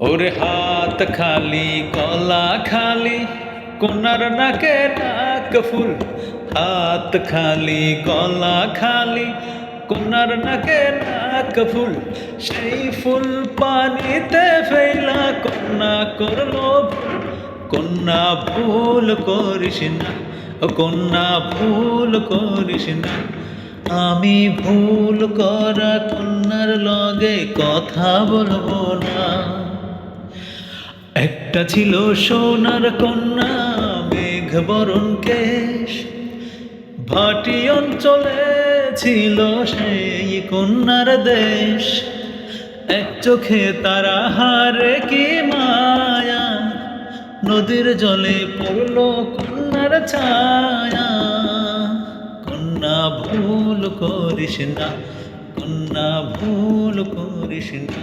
ওরে হাত খালি গলা খালি কন্যার নাকে নাক ফুল। হাত খালি গলা খালি কন্যার নাকে নাক ফুল। সেই ফুল পানিতে ফেলা কন্যা করলো ভুল। কন্যা ভুল করিস না, ও কন্যা ভুল করিস না। আমি ভুল করা কন্যার লগে কথা বলবো না। একটা ছিল সোনার কন্যা মেঘ বরণ কেশ, ভাটি অঞ্চলে ছিল সেই কন্যার দেশ। এক চোখে তারা হারে কি মায়া, নদীর জলে পড়ল কন্যার ছায়া। কন্যা ভুল করিস না, কন্যা ভুল করিস না।